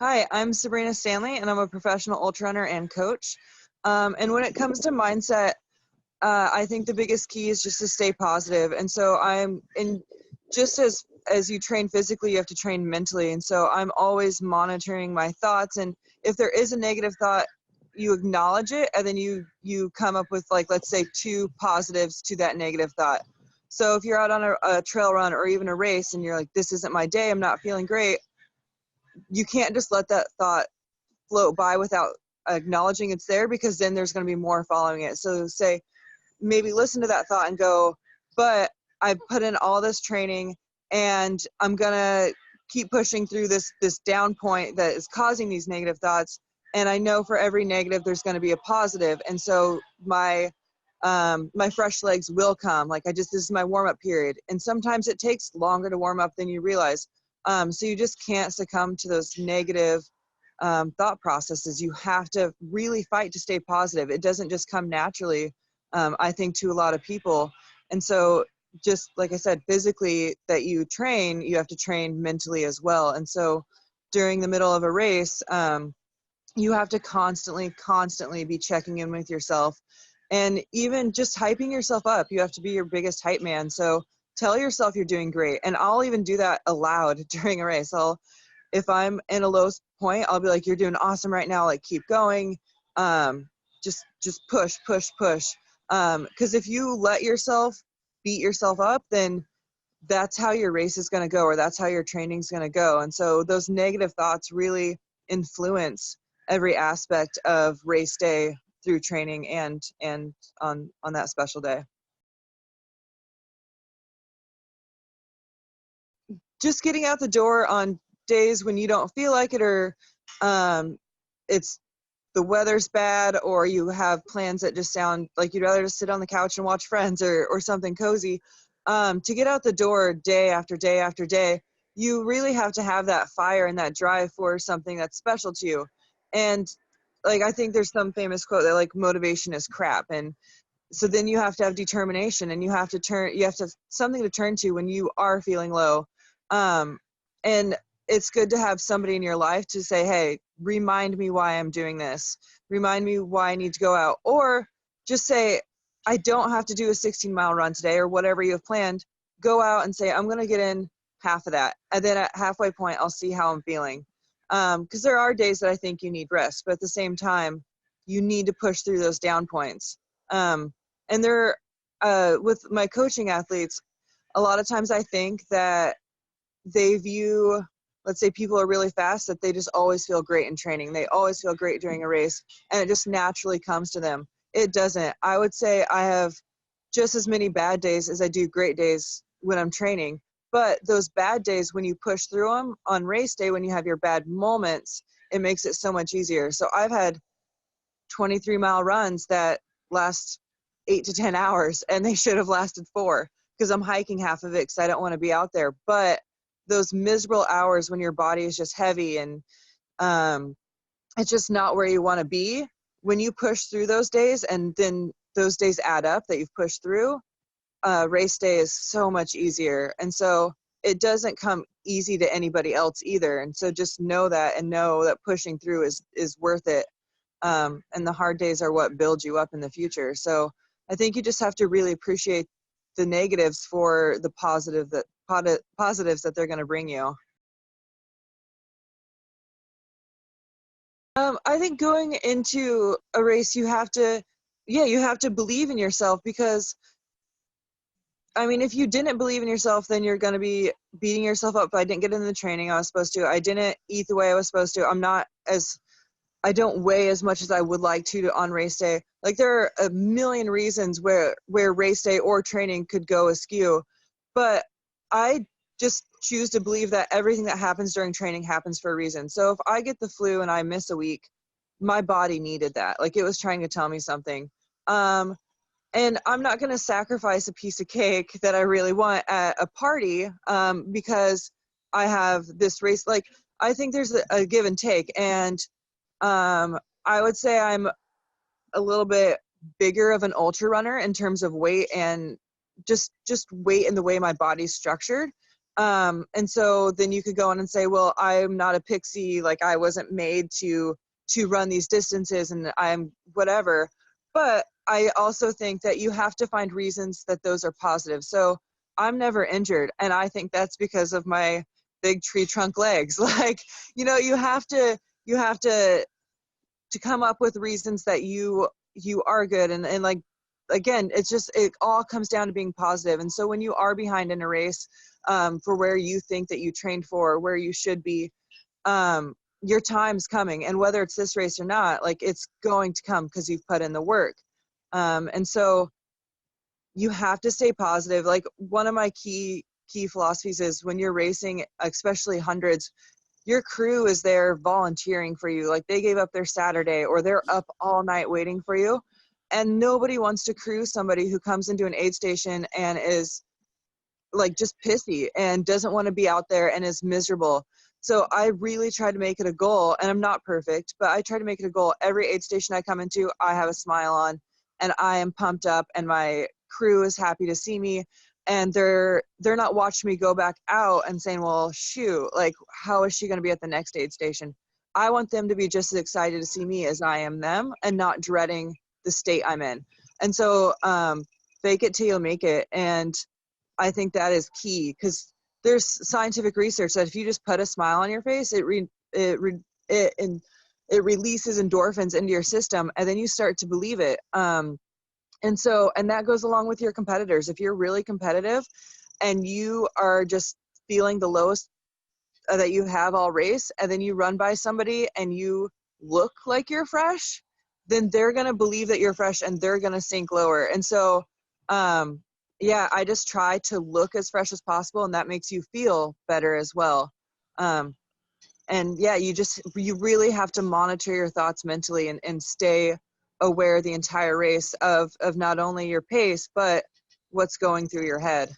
Hi, I'm Sabrina Stanley, and I'm a professional ultra runner and coach. And when it comes to mindset, I think the biggest key is just to stay positive. And so I'm in just as you train physically, you have to train mentally. And so I'm always monitoring my thoughts. And if there is a negative thought, you acknowledge it, and then you come up with, like, let's say, two positives to that negative thought. So if you're out on a trail run or even a race, and you're like, "This isn't my day. I'm not feeling great." You can't just let that thought float by without acknowledging it's there, because then there's going to be more following it. So say, maybe listen to that thought and go, but I put in all this training and I'm going to keep pushing through this down point that is causing these negative thoughts. And I know for every negative, there's going to be a positive. And so my fresh legs will come. Like, this is my warm up period. And sometimes it takes longer to warm up than you realize. So you just can't succumb to those negative thought processes. You have to really fight to stay positive. It doesn't just come naturally, I think, to a lot of people. And so, just like I said, physically that you train, you have to train mentally as well. And so during the middle of a race, you have to constantly be checking in with yourself, and even just hyping yourself up. You have to be your biggest hype man. So tell yourself you're doing great. And I'll even do that aloud during a race. If I'm in a low point, I'll be like, "You're doing awesome right now. Like, keep going. Just push. Because if you let yourself beat yourself up, then that's how your race is going to go, or that's how your training is going to go." And so those negative thoughts really influence every aspect of race day through training and on that special day. Just getting out the door on days when you don't feel like it, or um, it's the weather's bad, or you have plans that just sound like you'd rather just sit on the couch and watch Friends or something cozy. To get out the door day after day after day, you really have to have that fire and that drive for something that's special to you. And, like, I think there's some famous quote that, like, motivation is crap. And so then you have to have determination, and you have to have something to turn to when you are feeling low. And it's good to have somebody in your life to say, "Hey, remind me why I'm doing this. Remind me why I need to go out." Or just say, "I don't have to do a 16-mile run today," or whatever you have planned. Go out and say, "I'm going to get in half of that. And then at halfway point, I'll see how I'm feeling." Because there are days that I think you need rest, but at the same time, you need to push through those down points. And with my coaching athletes, a lot of times I think that they view, let's say people are really fast, that they just always feel great in training. They always feel great during a race, and it just naturally comes to them. It doesn't. I would say I have just as many bad days as I do great days when I'm training. But those bad days, when you push through them on race day, when you have your bad moments, it makes it so much easier. So I've had 23-mile runs that last 8 to 10 hours, and they should have lasted 4, because I'm hiking half of it because I don't want to be out there. But those miserable hours when your body is just heavy and it's just not where you want to be, when you push through those days, and then those days add up that you've pushed through, race day is so much easier. And so it doesn't come easy to anybody else either. And so just know that, and know that pushing through is worth it. And the hard days are what build you up in the future. So I think you just have to really appreciate the negatives for the positives that they're going to bring you. I think going into a race, you have to believe in yourself, because I mean, if you didn't believe in yourself, then you're going to be beating yourself up. I didn't get into the training I was supposed to. I didn't eat the way I was supposed to. I don't weigh as much as I would like to on race day. Like, there are a million reasons where race day or training could go askew. But I just choose to believe that everything that happens during training happens for a reason. So if I get the flu and I miss a week, my body needed that. Like, it was trying to tell me something. And I'm not going to sacrifice a piece of cake that I really want at a party, because I have this race. Like, I think there's a give and take. And I would say I'm a little bit bigger of an ultra runner in terms of weight, and just weight and the way my body's structured. And so then you could go on and say, well, I'm not a pixie, like I wasn't made to run these distances and I'm whatever. But I also think that you have to find reasons that those are positive. So I'm never injured, and I think that's because of my big tree trunk legs. Like, you know, you have to come up with reasons that you are good, and like, again, it's just, it all comes down to being positive. And so when you are behind in a race, for where you think that you trained for, where you should be, your time's coming, and whether it's this race or not, like, it's going to come because you've put in the work. And so you have to stay positive. Like, one of my key philosophies is, when you're racing, especially hundreds, your crew is there volunteering for you. Like, they gave up their Saturday, or they're up all night waiting for you. And nobody wants to crew somebody who comes into an aid station and is like just pissy and doesn't want to be out there and is miserable. So I really try to make it a goal, and I'm not perfect, but I try to make it a goal. Every aid station I come into, I have a smile on, and I am pumped up, and my crew is happy to see me, and they're not watching me go back out and saying, well, shoot, like, how is she going to be at the next aid station? I want them to be just as excited to see me as I am them, and not dreading the state I'm in. And so fake it till you make it. And I think that is key, because there's scientific research that if you just put a smile on your face, it releases endorphins into your system, and then you start to believe it. And that goes along with your competitors. If you're really competitive and you are just feeling the lowest that you have all race, and then you run by somebody and you look like you're fresh, then they're going to believe that you're fresh, and they're going to sink lower. And so, yeah, I just try to look as fresh as possible, and that makes you feel better as well. And yeah, you really have to monitor your thoughts mentally, and stay aware the entire race of not only your pace, but what's going through your head.